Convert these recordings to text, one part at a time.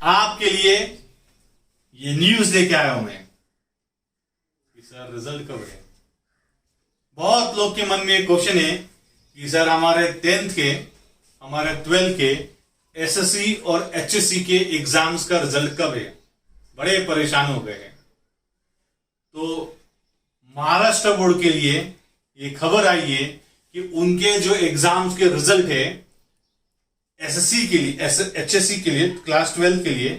आपके लिए ये न्यूज लेके आया हूं मैं कि सर रिजल्ट कब है। बहुत लोग के मन में एक क्वेश्चन है कि सर हमारे 10th के, हमारे 12th के एसएससी और एचएससी के एग्जाम्स का रिजल्ट कब है। बड़े परेशान हो गए हैं। तो महाराष्ट्र बोर्ड के लिए ये खबर आई है कि उनके जो एग्जाम्स के रिजल्ट है एसएससी के लिए, एचएससी के लिए, क्लास 12 के लिए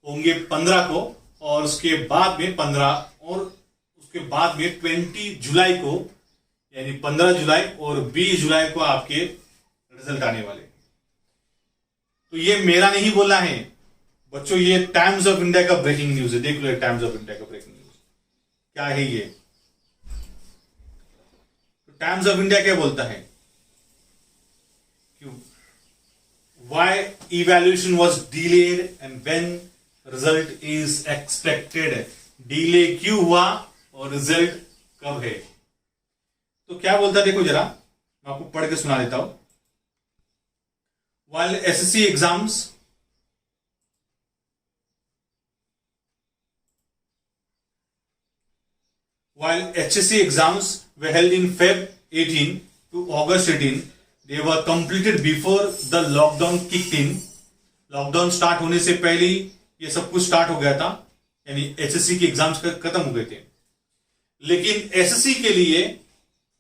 होंगे 15 को, और उसके बाद में 15 और उसके बाद में 20 जुलाई को, यानी 15 जुलाई और 20 जुलाई को आपके रिजल्ट आने वाले। तो ये मेरा नहीं बोला है बच्चों, ये टाइम्स ऑफ इंडिया का ब्रेकिंग न्यूज है। देख लो टाइम्स ऑफ इंडिया का ब्रेकिंग न्यूज क्या है ये। तो टाइम्स ऑफ इंडिया क्या बोलता है, why evaluation was delayed and when result is expected. Delay क्यों हुआ और रिजल्ट कब है। तो क्या बोलता है देखो जरा, मैं आपको पढ़ के सुना देता हूं। While SSC exams while HSC exams were held in Feb 18 to August 18, they were completed before the lockdown kicked in. Lockdown start होने से पहले ही ये सब कुछ स्टार्ट हो गया था, यानी एचएससी के एग्जाम्स खत्म हो गए थे। लेकिन एसएससी के लिए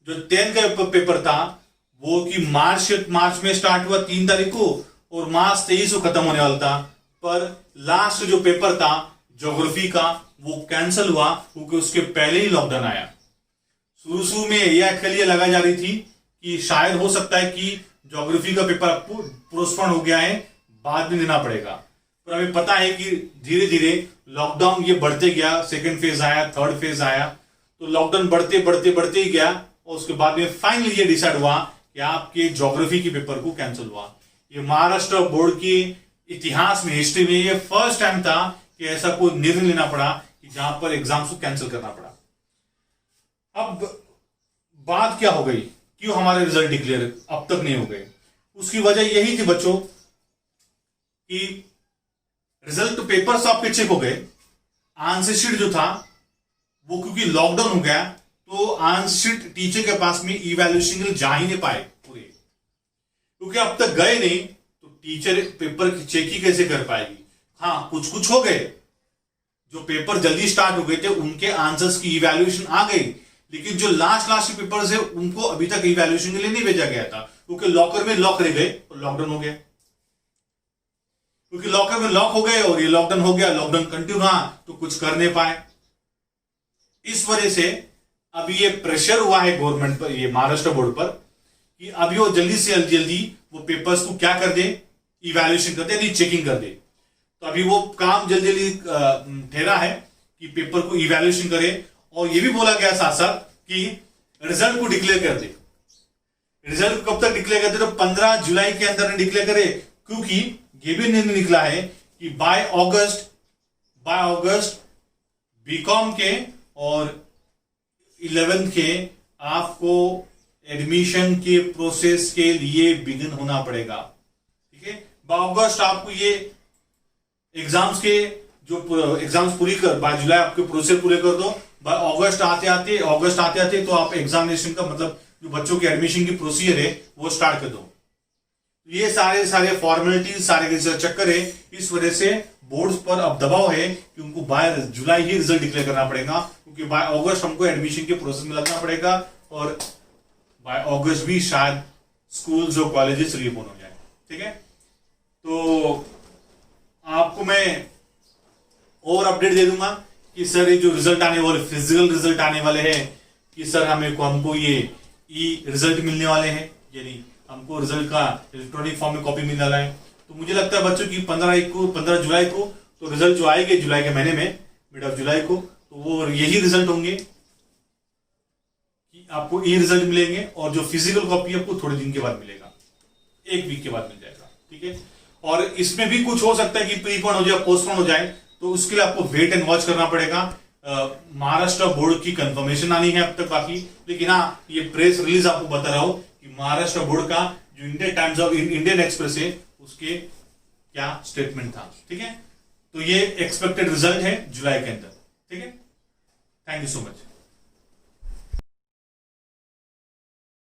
जो 10th का पेपर था वो कि मार्च में स्टार्ट हुआ 3 तारीख को और मार्च 23 को खत्म होने वाला था। पर लास्ट जो पेपर था ज्योग्राफी का वो कैंसिल हुआ क्योंकि उसके पहले ही लॉकडाउन आया। शुरू में यह खलिया लगाई जा रही थी कि शायद हो सकता है कि ज्योग्राफी का पेपर पोस्टपोन हो गया है, बाद में देना पड़ेगा। पर हमें पता है कि धीरे धीरे लॉकडाउन ये बढ़ते गया, सेकेंड फेज आया, थर्ड फेज आया, तो लॉकडाउन बढ़ते ही गया और उसके बाद में फाइनली ये डिसाइड हुआ कि आपके ज्योग्राफी के पेपर को कैंसिल हुआ। ये महाराष्ट्र बोर्ड के इतिहास में, हिस्ट्री में ये फर्स्ट टाइम था कि ऐसा कोई निर्णय लेना पड़ा कि जहां पर एग्जाम्स को कैंसिल करना पड़ा। अब बात क्या हो गई, क्यों हमारे रिजल्ट डिक्लेयर अब तक नहीं हो गए। उसकी वजह यही थी बच्चों कि रिजल्ट तो पेपर्स आपके चेक हो गए, आंसर शीट जो था वो क्योंकि लॉकडाउन हो गया तो आंसर शीट टीचर के पास में इवैल्यूएशन के लिए जा ही नहीं पाए पूरे, क्योंकि अब तक गए नहीं तो टीचर पेपर की चेक ही कैसे कर पाएगी। हाँ, कुछ हो गए जो पेपर जल्दी स्टार्ट हो गए थे उनके आंसर्स की इवैल्यूएशन आ गई, लेकिन जो लास्ट पेपर्स है उनको अभी तक इवैल्यूएशन के लिए नहीं भेजा गया था क्योंकि लॉकर में लॉक रह गए और लॉकडाउन हो गया। क्योंकि लॉकर में लॉक हो गए और ये लॉकडाउन हो गया, लॉकडाउन कंटिन्यू रहा तो कुछ कर नहीं पाए। इस वजह से अभी ये प्रेशर हुआ है गवर्नमेंट पर, ये महाराष्ट्र बोर्ड पर, कि अभी वो जल्दी से जल्दी वो पेपर्स को क्या कर दे, इवैल्यूएशन कर दे, यानी चेकिंग कर दे। तो अभी वो काम जल्दी ठहरा है कि पेपर को इवैल्यूएशन करे, और ये भी बोला गया साथ साथ कि रिजल्ट को डिक्लेयर कर दे। रिजल्ट कब तक डिक्लेयर करते, तो 15 जुलाई के अंदर डिक्लेयर करे, क्योंकि ये भी निर्णय निकला है कि बाय अगस्त बीकॉम के और 11th के आपको एडमिशन के प्रोसेस के लिए बिगिन होना पड़ेगा। ठीक है, बाय अगस्त आपको ये एग्जाम्स के जो एग्जाम्स पूरी कर, बाय जुलाई आपके प्रोसेस पूरे कर दो, बाय अगस्त आते आते तो आप एग्जामिनेशन का मतलब जो बच्चों के एडमिशन की प्रोसीजर है वो स्टार्ट कर दो। ये सारे फॉर्मेलिटीज, सारे चक्कर है, इस वजह से बोर्ड्स पर अब दबाव है कि उनको बाय जुलाई ही रिजल्ट डिक्लेयर करना पड़ेगा, क्योंकि बाय अगस्त हमको एडमिशन के प्रोसेस में लगना पड़ेगा और बाय अगस्त भी शायद स्कूल्स और कॉलेजेस रीओपन हो जाए। ठीक है, तो आपको मैं और अपडेट दे दूंगा कि सर ये जो रिजल्ट आने वाले, फिजिकल रिजल्ट आने वाले हैं, कि सर हमको ये ई रिजल्ट मिलने वाले हैं, यानी हमको रिजल्ट का इलेक्ट्रॉनिक फॉर्म में कॉपी मिलने वाला है। तो मुझे लगता है बच्चों की 15 जुलाई को तो रिजल्ट जो आएंगे जुलाई के महीने में, मिड ऑफ जुलाई को, तो वो यही रिजल्ट होंगे कि आपको ई रिजल्ट मिलेंगे, और जो फिजिकल कॉपी आपको थोड़े दिन के बाद मिलेगा, 1 वीक के बाद मिल जाएगा। ठीक है, और इसमें भी कुछ हो सकता है कि प्रीपोन हो जाए, पोस्टपोन हो जाए, तो उसके लिए आपको वेट एंड वॉच करना पड़ेगा। महाराष्ट्र बोर्ड की कंफर्मेशन आनी है अब तक बाकी, लेकिन हाँ, ये प्रेस रिलीज आपको बता रहा हूं कि महाराष्ट्र बोर्ड का जो Indian times of Indian express है उसके क्या स्टेटमेंट था। ठीक है, तो ये एक्सपेक्टेड रिजल्ट है जुलाई के अंदर। ठीक है, थैंक यू सो मच।